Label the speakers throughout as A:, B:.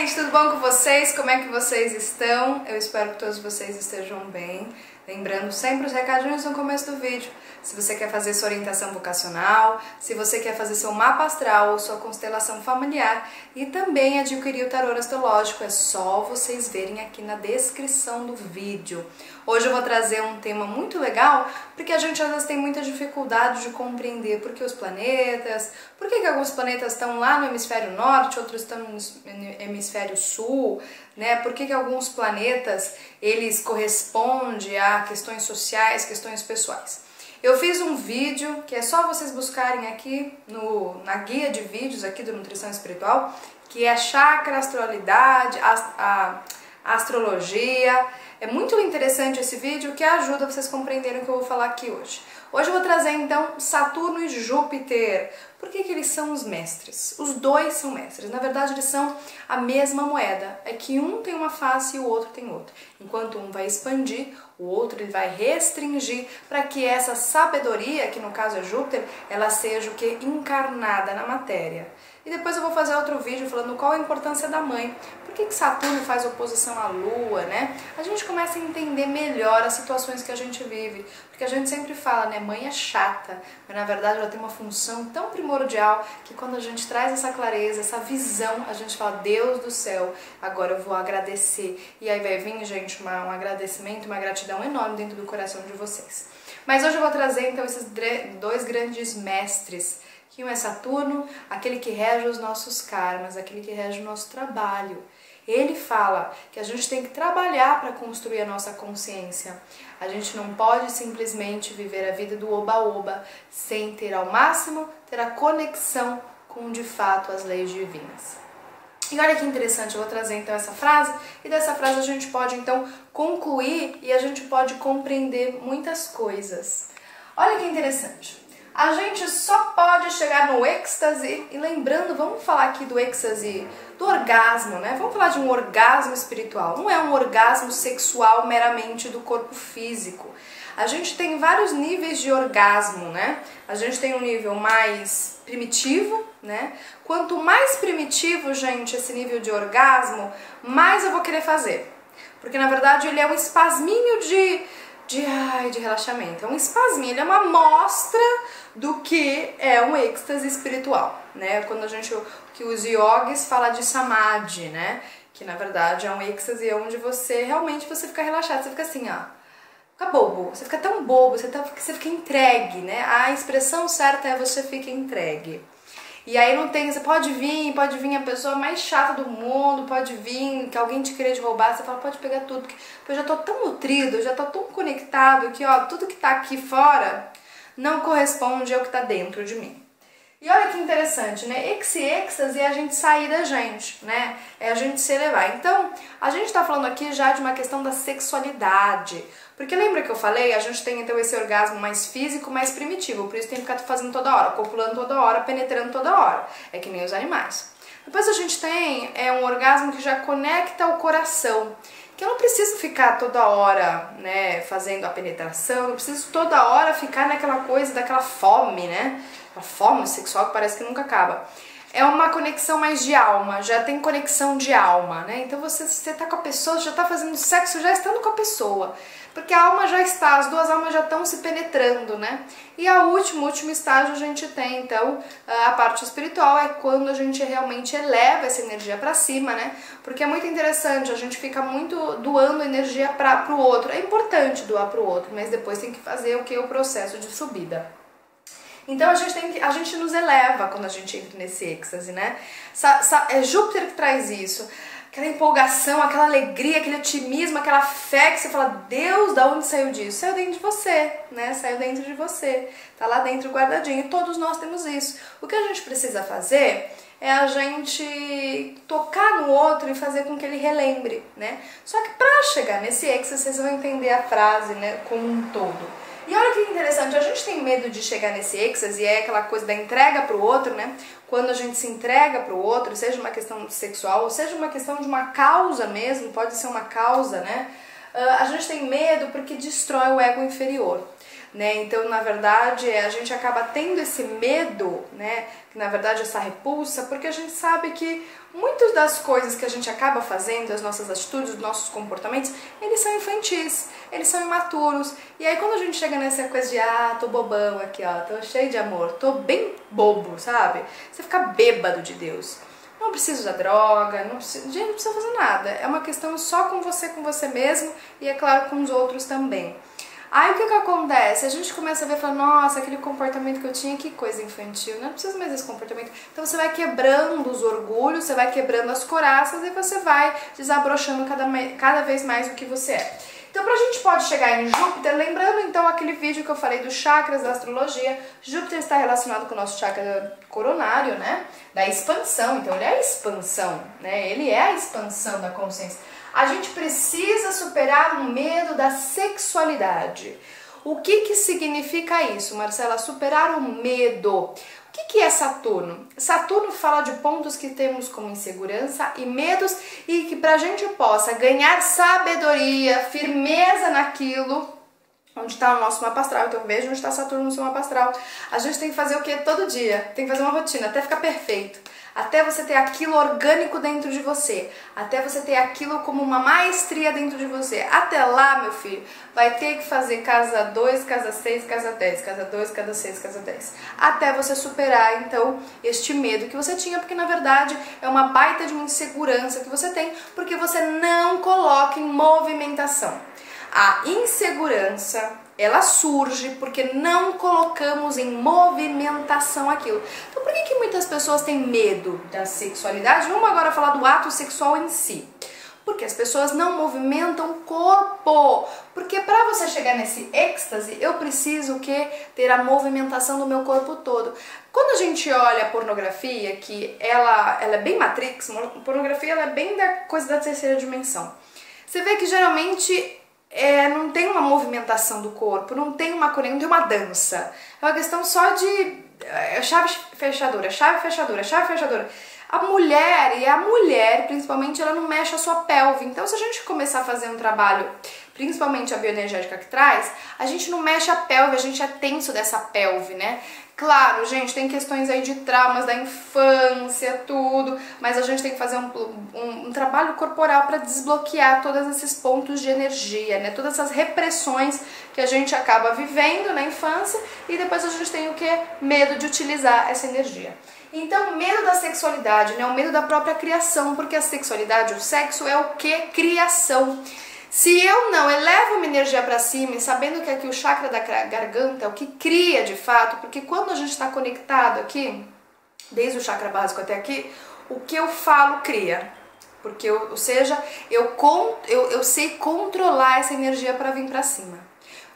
A: gente, tudo bom com vocês? Como é que vocês estão? Eu espero que todos vocês estejam bem. Lembrando sempre os recadinhos no começo do vídeo. Se você quer fazer sua orientação vocacional, se você quer fazer seu mapa astral ou sua constelação familiar e também adquirir o tarô astrológico, é só vocês verem aqui na descrição do vídeo. Hoje eu vou trazer um tema muito legal, porque a gente às vezes tem muita dificuldade de compreender por que os planetas, por que alguns planetas estão lá no hemisfério norte, outros estão no hemisfério sul, né? Por que alguns planetas eles correspondem a questões sociais, questões pessoais. Eu fiz um vídeo que é só vocês buscarem aqui na guia de vídeos aqui do Nutrição Espiritual, que é chakra, astralidade, a astrologia. É muito interessante esse vídeo que ajuda vocês a compreenderem o que eu vou falar aqui hoje. Hoje eu vou trazer então Saturno e Júpiter. Por que eles são os mestres? Os dois são mestres. Na verdade eles são a mesma moeda. É que um tem uma face e o outro tem outra. Enquanto um vai expandir, o outro ele vai restringir para que essa sabedoria, que no caso é Júpiter, ela seja o que? Encarnada na matéria. E depois eu vou fazer outro vídeo falando qual a importância da mãe. Por que Saturno faz oposição à Lua, né? A gente começa a entender melhor as situações que a gente vive. Porque a gente sempre fala, né? Mãe é chata, mas na verdade ela tem uma função tão primordial que quando a gente traz essa clareza, essa visão, a gente fala, Deus do céu, agora eu vou agradecer. E aí vai vir, gente, um agradecimento, uma gratidão enorme dentro do coração de vocês. Mas hoje eu vou trazer então esses dois grandes mestres. Que um é Saturno, aquele que rege os nossos karmas, aquele que rege o nosso trabalho. Ele fala que a gente tem que trabalhar para construir a nossa consciência. A gente não pode simplesmente viver a vida do oba-oba sem ter ao máximo, ter a conexão com de fato as leis divinas. E olha que interessante, eu vou trazer então essa frase, e dessa frase a gente pode então concluir e a gente pode compreender muitas coisas. Olha que interessante. A gente só pode chegar no êxtase, e lembrando, vamos falar aqui do êxtase, do orgasmo, né? Vamos falar de um orgasmo espiritual. Não é um orgasmo sexual meramente do corpo físico. A gente tem vários níveis de orgasmo, né? A gente tem um nível mais primitivo, né? Quanto mais primitivo, gente, esse nível de orgasmo, mais eu vou querer fazer. Porque, na verdade, ele é um espasminho de relaxamento. É um espasminho, ele é uma amostra do que é um êxtase espiritual, né? Quando que os yogis falam de samadhi, né? Que na verdade é um êxtase onde você fica relaxado, você fica assim, ó, fica bobo, você fica tão bobo, você fica entregue, né? A expressão certa é você fica entregue. E aí não tem, você pode vir a pessoa mais chata do mundo, pode vir, que alguém te querer te roubar, você fala, pode pegar tudo, porque eu já tô tão nutrido, eu já tô tão conectado que, ó, tudo que tá aqui fora não corresponde ao que tá dentro de mim. E olha que interessante, né? Esse êxtase é a gente sair da gente, né? É a gente se elevar. Então, a gente tá falando aqui já de uma questão da sexualidade. Porque lembra que eu falei? A gente tem então esse orgasmo mais físico, mais primitivo. Por isso tem que ficar fazendo toda hora, copulando toda hora, penetrando toda hora. É que nem os animais. Depois a gente tem um orgasmo que já conecta o coração. Que eu não preciso ficar toda hora, né, fazendo a penetração. Eu preciso toda hora ficar naquela coisa, daquela fome, né? A fome sexual que parece que nunca acaba. É uma conexão mais de alma, já tem conexão de alma, né? Então você tá com a pessoa, já tá fazendo sexo já estando com a pessoa. Porque a alma já está, as duas almas já estão se penetrando, né? E o último estágio a gente tem, então, a parte espiritual é quando a gente realmente eleva essa energia para cima, né? Porque é muito interessante, a gente fica muito doando energia pro outro. É importante doar pro outro, mas depois tem que fazer o que? O processo de subida. Então a gente nos eleva quando a gente entra nesse êxtase, né? É Júpiter que traz isso. Aquela empolgação, aquela alegria, aquele otimismo, aquela fé que você fala, Deus, da onde saiu disso? Saiu dentro de você, né? Saiu dentro de você. Tá lá dentro guardadinho. E todos nós temos isso. O que a gente precisa fazer é a gente tocar no outro e fazer com que ele relembre, né? Só que pra chegar nesse êxtase, vocês vão entender a frase, né, como um todo. E olha que interessante, a gente tem medo de chegar nesse êxtase, é aquela coisa da entrega pro outro, né? Quando a gente se entrega pro outro, seja uma questão sexual, ou seja uma questão de uma causa mesmo, pode ser uma causa, né? A gente tem medo porque destrói o ego inferior. né? Então, na verdade, a gente acaba tendo esse medo, né? Que na verdade essa repulsa, porque a gente sabe que muitas das coisas que a gente acaba fazendo, as nossas atitudes, os nossos comportamentos, eles são infantis, eles são imaturos. E aí quando a gente chega nessa coisa de, tô bobão aqui, ó, tô cheio de amor, tô bem bobo, sabe? Você fica bêbado de Deus. Não precisa usar droga, não precisa fazer nada. É uma questão só com você mesmo e, é claro, com os outros também. Aí o que acontece? A gente começa a ver e fala, nossa, aquele comportamento que eu tinha, que coisa infantil, não precisa mais desse comportamento. Então você vai quebrando os orgulhos, você vai quebrando as coraças e você vai desabrochando cada vez mais o que você é. Então, pra gente pode chegar em Júpiter, lembrando então aquele vídeo que eu falei dos chakras da astrologia, Júpiter está relacionado com o nosso chakra coronário, né? Da expansão, então ele é a expansão, né? Ele é a expansão da consciência. A gente precisa superar o medo da sexualidade. O que significa isso, Marcela? Superar o medo. O que é Saturno? Saturno fala de pontos que temos como insegurança e medos e que pra gente possa ganhar sabedoria, firmeza naquilo onde está o nosso mapa astral. Então veja onde está Saturno no seu mapa astral. A gente tem que fazer o que todo dia? Tem que fazer uma rotina até ficar perfeito. Até você ter aquilo orgânico dentro de você, até você ter aquilo como uma maestria dentro de você. Até lá, meu filho, vai ter que fazer casa 2, casa 6, casa 10, casa 2, casa 6, casa 10. Até você superar, então, este medo que você tinha, porque na verdade é uma baita de uma insegurança que você tem, porque você não coloca em movimentação. A insegurança, ela surge porque não colocamos em movimentação aquilo. Então por que muitas pessoas têm medo da sexualidade? Vamos agora falar do ato sexual em si. Porque as pessoas não movimentam o corpo. Porque para você chegar nesse êxtase, eu preciso ter a movimentação do meu corpo todo. Quando a gente olha a pornografia, que ela é bem Matrix, a pornografia ela é bem da coisa da terceira dimensão. Você vê que geralmente não tem uma movimentação do corpo, não tem uma dança. É uma questão só de chave, fechadura, chave, fechadura, chave, fechadura. A mulher, principalmente, ela não mexe a sua pelve. Então, se a gente começar a fazer um trabalho, principalmente a bioenergética que traz, a gente não mexe a pelve, a gente é tenso dessa pelve, né? Claro, gente, tem questões aí de traumas da infância, tudo, mas a gente tem que fazer um trabalho corporal para desbloquear todos esses pontos de energia, né? Todas essas repressões que a gente acaba vivendo na infância e depois a gente tem o quê? Medo de utilizar essa energia. Então, medo da sexualidade, né? O medo da própria criação, porque a sexualidade, o sexo é o quê? Criação. Se eu não elevo minha energia para cima e sabendo que aqui o chakra da garganta é o que cria de fato, porque quando a gente está conectado aqui, desde o chakra básico até aqui, o que eu falo cria. Porque, ou seja, eu sei controlar essa energia para vir para cima.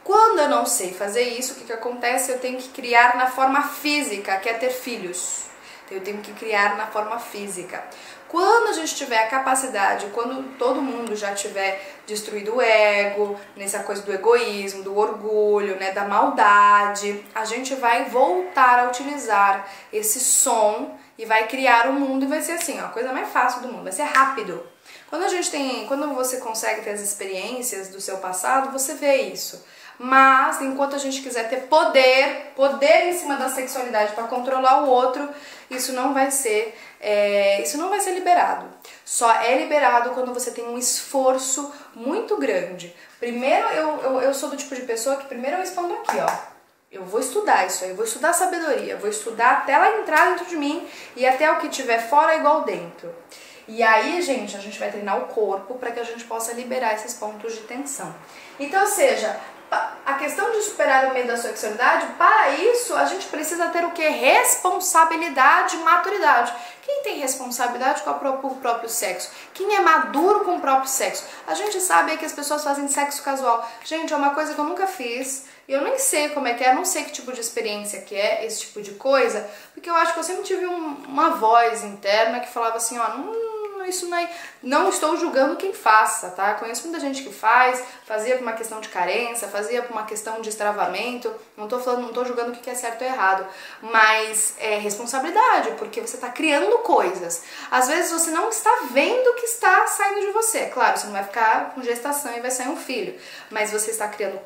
A: Quando eu não sei fazer isso, o que acontece? Eu tenho que criar na forma física, que é ter filhos. Eu tenho que criar na forma física. Quando a gente tiver a capacidade, quando todo mundo já tiver destruído o ego, nessa coisa do egoísmo, do orgulho, né, da maldade, a gente vai voltar a utilizar esse som e vai criar um mundo e vai ser assim, ó, a coisa mais fácil do mundo, vai ser rápido. Quando você consegue ter as experiências do seu passado, você vê isso. Mas, enquanto a gente quiser ter poder em cima da sexualidade para controlar o outro, isso não vai ser liberado. Só é liberado quando você tem um esforço muito grande. Primeiro, eu sou do tipo de pessoa que primeiro eu expando aqui, ó. Eu vou estudar isso aí, eu vou estudar sabedoria, vou estudar até ela entrar dentro de mim e até o que tiver fora é igual dentro. E aí, gente, a gente vai treinar o corpo para que a gente possa liberar esses pontos de tensão. Então, ou seja, a questão de superar o medo da sexualidade, para isso a gente precisa ter o que? Responsabilidade e maturidade. Quem tem responsabilidade com o próprio sexo? Quem é maduro com o próprio sexo? A gente sabe que as pessoas fazem sexo casual. Gente, é uma coisa que eu nunca fiz. Eu nem sei como é que é, não sei que tipo de experiência que é esse tipo de coisa, porque eu acho que eu sempre tive uma voz interna que falava assim, ó, isso não estou julgando quem faça, tá? Conheço muita gente que fazia por uma questão de carência, fazia por uma questão de extravamento, não tô julgando o que é certo ou errado, mas é responsabilidade, porque você está criando coisas. Às vezes você não está vendo o que está saindo de você, claro, você não vai ficar com gestação e vai sair um filho, mas você está criando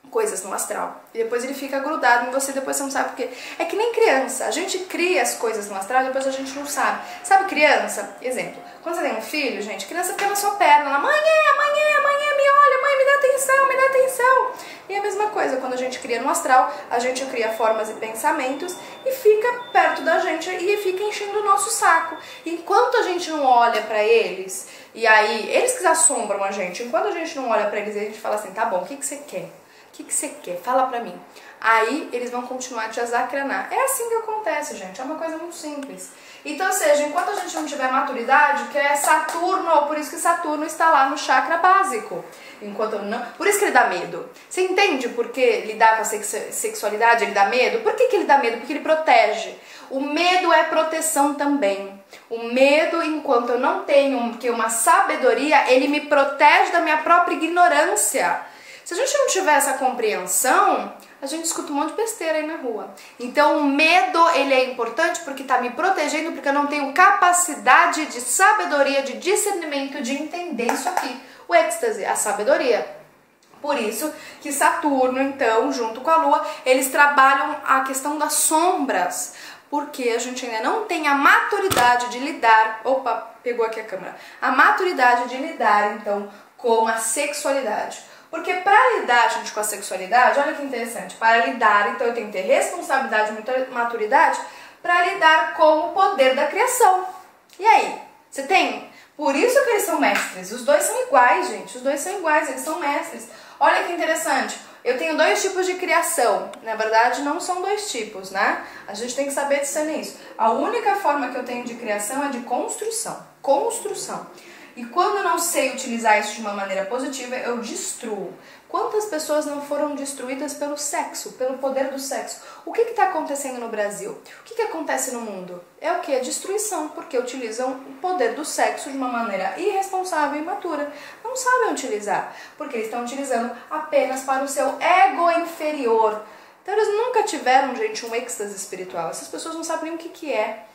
A: coisas no astral. E depois ele fica grudado em você, depois você não sabe por quê. É que nem criança, a gente cria as coisas no astral e depois a gente não sabe. Sabe criança? Exemplo, quando você tem um filho, gente, criança fica na sua perna, ela, mãe, me olha, mãe, me dá atenção, me dá atenção. E a mesma coisa, quando a gente cria no astral, a gente cria formas e pensamentos e fica perto da gente e fica enchendo o nosso saco. Enquanto a gente não olha pra eles, e aí, eles que assombram a gente, enquanto a gente não olha pra eles e a gente fala assim, tá bom, o que você quer? O que você quer? Fala pra mim. Aí eles vão continuar a te azacranar. É assim que acontece, gente. É uma coisa muito simples. Então, ou seja, enquanto a gente não tiver maturidade, que é Saturno, por isso que Saturno está lá no chakra básico. Enquanto não, por isso que ele dá medo. Você entende por que lidar com a sexualidade ele dá medo? Por que ele dá medo? Porque ele protege. O medo é proteção também. O medo, enquanto eu não tenho uma sabedoria, ele me protege da minha própria ignorância. Se a gente não tiver essa compreensão, a gente escuta um monte de besteira aí na rua. Então o medo, ele é importante porque está me protegendo, porque eu não tenho capacidade de sabedoria, de discernimento, de entender isso aqui. O êxtase, a sabedoria. Por isso que Saturno, então, junto com a Lua, eles trabalham a questão das sombras. Porque a gente ainda não tem a maturidade de lidar... Opa, pegou aqui a câmera. A maturidade de lidar, então, com a sexualidade. Porque para lidar, gente, com a sexualidade, olha que interessante, para lidar, então eu tenho que ter responsabilidade e maturidade para lidar com o poder da criação. E aí? Você tem? Por isso que eles são mestres. Os dois são iguais, gente. Os dois são iguais, eles são mestres. Olha que interessante. Eu tenho dois tipos de criação. Na verdade, não são dois tipos, né? A gente tem que saber discernir isso. A única forma que eu tenho de criação é de construção. Construção. E quando eu não sei utilizar isso de uma maneira positiva, eu destruo. Quantas pessoas não foram destruídas pelo sexo, pelo poder do sexo? O que está acontecendo no Brasil? O que acontece no mundo? É o que? A destruição, porque utilizam o poder do sexo de uma maneira irresponsável e imatura. Não sabem utilizar, porque eles estão utilizando apenas para o seu ego inferior. Então eles nunca tiveram, gente, um êxtase espiritual. Essas pessoas não sabem nem o que é.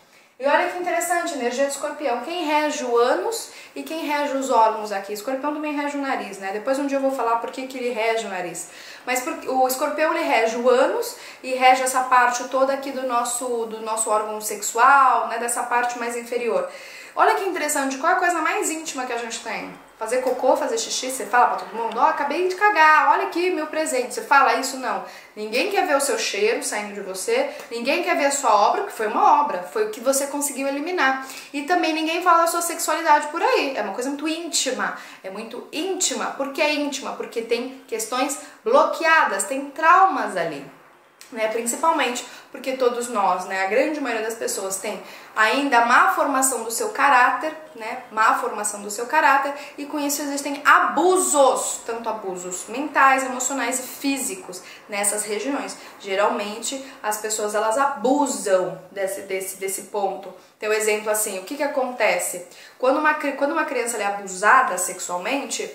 A: E olha que interessante, energia de escorpião. Quem rege o ânus e quem rege os órgãos aqui? Escorpião também rege o nariz, né? Depois um dia eu vou falar por que ele rege o nariz. Mas o escorpião, ele rege o ânus e rege essa parte toda aqui do nosso órgão sexual, né? Dessa parte mais inferior. Olha que interessante, qual é a coisa mais íntima que a gente tem? Fazer cocô, fazer xixi, você fala pra todo mundo, ó, acabei de cagar, olha aqui meu presente. Você fala isso? Não. Ninguém quer ver o seu cheiro saindo de você, ninguém quer ver a sua obra, que foi uma obra, foi o que você conseguiu eliminar. E também ninguém fala da sua sexualidade por aí, é uma coisa muito íntima, é muito íntima. Por que é íntima? Porque tem questões bloqueadas, tem traumas ali. Né, principalmente porque todos nós, né, a grande maioria das pessoas tem ainda má formação do seu caráter, né, má formação do seu caráter, e com isso existem abusos, tanto abusos mentais, emocionais e físicos nessas regiões. Geralmente as pessoas elas abusam desse ponto. Tem um exemplo assim, o que acontece? Quando uma criança ela é abusada sexualmente,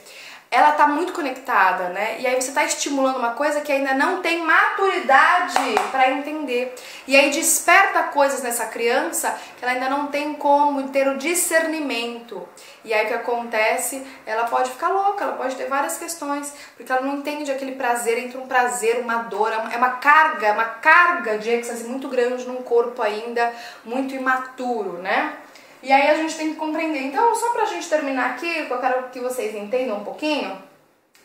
A: ela está muito conectada, né? E aí você está estimulando uma coisa que ainda não tem maturidade para entender. E aí desperta coisas nessa criança que ela ainda não tem como ter o discernimento. E aí o que acontece? Ela pode ficar louca, ela pode ter várias questões, porque ela não entende aquele prazer entre um prazer, uma dor, é uma carga de êxtase muito grande num corpo ainda muito imaturo, né? E aí a gente tem que compreender. Então, só pra gente terminar aqui, eu quero que vocês entendam um pouquinho,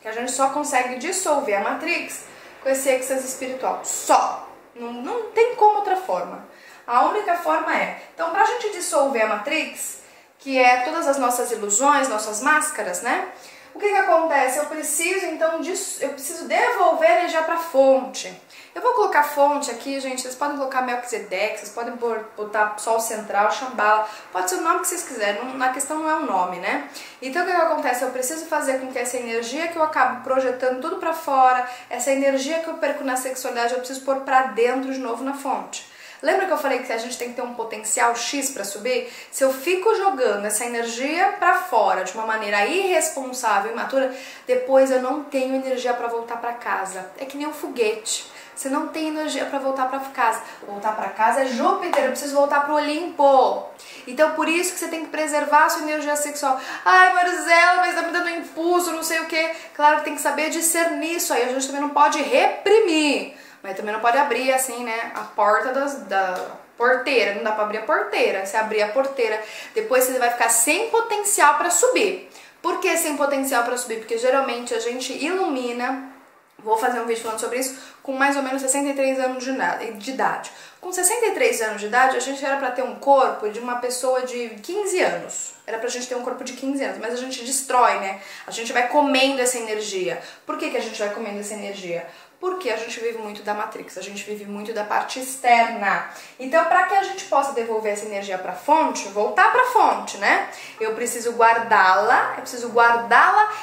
A: que a gente só consegue dissolver a Matrix com esse êxtase espiritual. Só. Não tem como outra forma. A única forma é... Então, pra gente dissolver a Matrix, que é todas as nossas ilusões, nossas máscaras, né? O que acontece? Eu preciso devolver a energia pra fonte. Eu vou colocar fonte aqui, gente, vocês podem colocar Melquisedeque, vocês podem botar Sol Central, Shambhala, pode ser o nome que vocês quiserem, a questão não é o nome, né? Então o que acontece? Eu preciso fazer com que essa energia que eu acabo projetando tudo pra fora, essa energia que eu perco na sexualidade, eu preciso pôr pra dentro de novo na fonte. Lembra que eu falei que a gente tem que ter um potencial X para subir? Se eu fico jogando essa energia para fora de uma maneira irresponsável e imatura, depois eu não tenho energia para voltar para casa. É que nem um foguete. você não tem energia para voltar para casa. Voltar para casa é Júpiter, eu preciso voltar para o Olimpo. Então por isso que você tem que preservar a sua energia sexual. Ai, Marcela, mas tá me dando impulso, não sei o que. Claro que tem que saber discernir isso aí. A gente também não pode reprimir, mas também não pode abrir assim, né, a porta da porteira. Não dá pra abrir a porteira. Se abrir a porteira, depois você vai ficar sem potencial para subir. Por que sem potencial para subir? Porque geralmente a gente ilumina, vou fazer um vídeo falando sobre isso, com mais ou menos 63 anos de idade. Com 63 anos de idade, a gente era para ter um corpo de uma pessoa de 15 anos. Era pra gente ter um corpo de 15 anos, mas a gente destrói, né? A gente vai comendo essa energia. Por que a gente vai comendo essa energia? Porque a gente vive muito da Matrix, a gente vive muito da parte externa. Então, para que a gente possa devolver essa energia para a fonte, voltar para a fonte, né? Eu preciso guardá-la,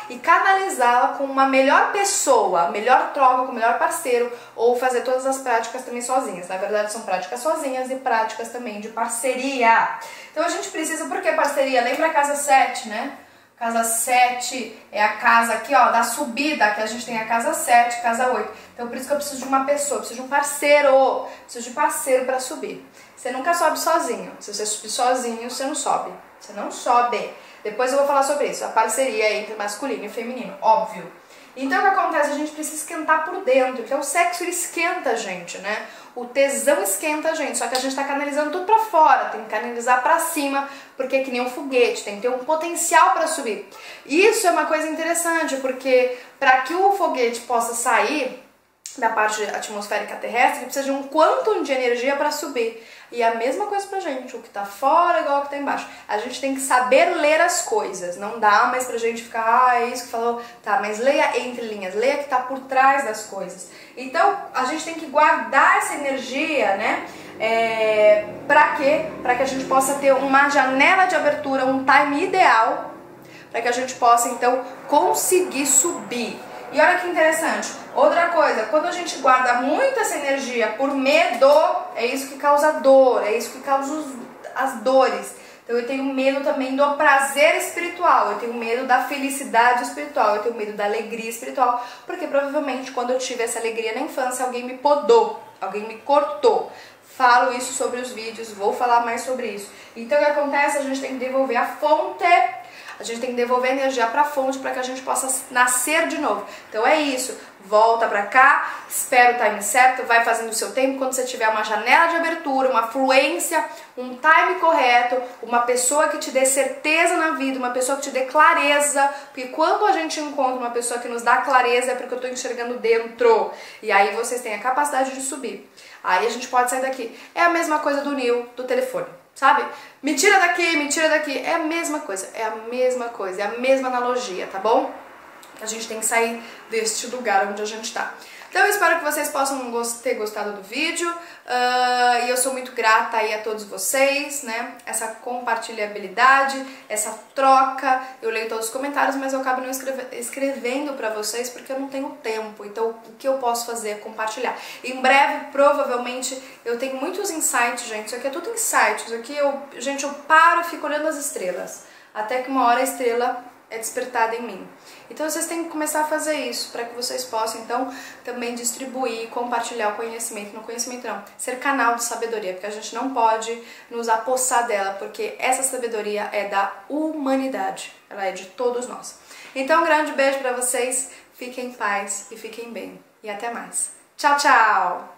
A: e canalizá-la com uma melhor pessoa, melhor troca, com o melhor parceiro, ou fazer todas as práticas também sozinhas. Na verdade, são práticas sozinhas e práticas também de parceria. Então, a gente precisa, por que parceria? Lembra a casa 7, né? Casa 7 é a casa aqui, ó, da subida, que a gente tem a casa 7, casa 8. Então, por isso que eu preciso de uma pessoa, preciso de um parceiro, preciso de parceiro para subir. Você nunca sobe sozinho. Se você subir sozinho, você não sobe. Você não sobe. Depois eu vou falar sobre isso, a parceria entre masculino e feminino, óbvio. Então, o que acontece? A gente precisa esquentar por dentro, que é o sexo, ele esquenta a gente, né? O tesão esquenta a gente, só que a gente tá canalizando tudo pra fora, tem que canalizar pra cima, porque é que nem um foguete, tem que ter um potencial pra subir. Isso é uma coisa interessante, porque para que o foguete possa sair da parte atmosférica terrestre, ele precisa de um quantum de energia para subir. E a mesma coisa pra gente, o que tá fora é igual o que tá embaixo. A gente tem que saber ler as coisas, não dá mais pra gente ficar, é isso que falou, tá, mas leia entre linhas, leia o que tá por trás das coisas. Então, a gente tem que guardar essa energia, né, pra quê? Pra que a gente possa ter uma janela de abertura, um time ideal, para que a gente possa, então, conseguir subir. E olha que interessante, outra coisa, quando a gente guarda muito essa energia por medo, é isso que causa dor, é isso que causa as dores. Então eu tenho medo também do prazer espiritual, eu tenho medo da felicidade espiritual, eu tenho medo da alegria espiritual, porque provavelmente quando eu tive essa alegria na infância, alguém me podou, alguém me cortou. Falo isso sobre os vídeos, vou falar mais sobre isso. Então o que acontece? A gente tem que devolver a fonte. A gente tem que devolver energia para a fonte para que a gente possa nascer de novo. Então é isso. Volta para cá, espera o time certo, vai fazendo o seu tempo. Quando você tiver uma janela de abertura, uma fluência, um time correto, uma pessoa que te dê certeza na vida, uma pessoa que te dê clareza. Porque quando a gente encontra uma pessoa que nos dá clareza é porque eu estou enxergando dentro. E aí vocês têm a capacidade de subir. Aí a gente pode sair daqui. É a mesma coisa do Nil, do telefone. Sabe? Me tira daqui, é a mesma coisa, é a mesma analogia, tá bom? A gente tem que sair deste lugar onde a gente tá. Então eu espero que vocês possam ter gostado do vídeo, e eu sou muito grata aí a todos vocês, né? Essa compartilhabilidade, essa troca, eu leio todos os comentários, mas eu acabo não escrevendo pra vocês porque eu não tenho tempo, então o que eu posso fazer é compartilhar. Em breve, provavelmente, eu tenho muitos insights, gente, isso aqui é tudo insights, isso aqui eu paro e fico olhando as estrelas, até que uma hora a estrela é despertada em mim. Então vocês têm que começar a fazer isso, para que vocês possam então também distribuir, compartilhar o conhecimento, não conhecimento não, ser canal de sabedoria, porque a gente não pode nos apossar dela, porque essa sabedoria é da humanidade, ela é de todos nós. Então um grande beijo para vocês, fiquem em paz e fiquem bem, e até mais. Tchau, tchau!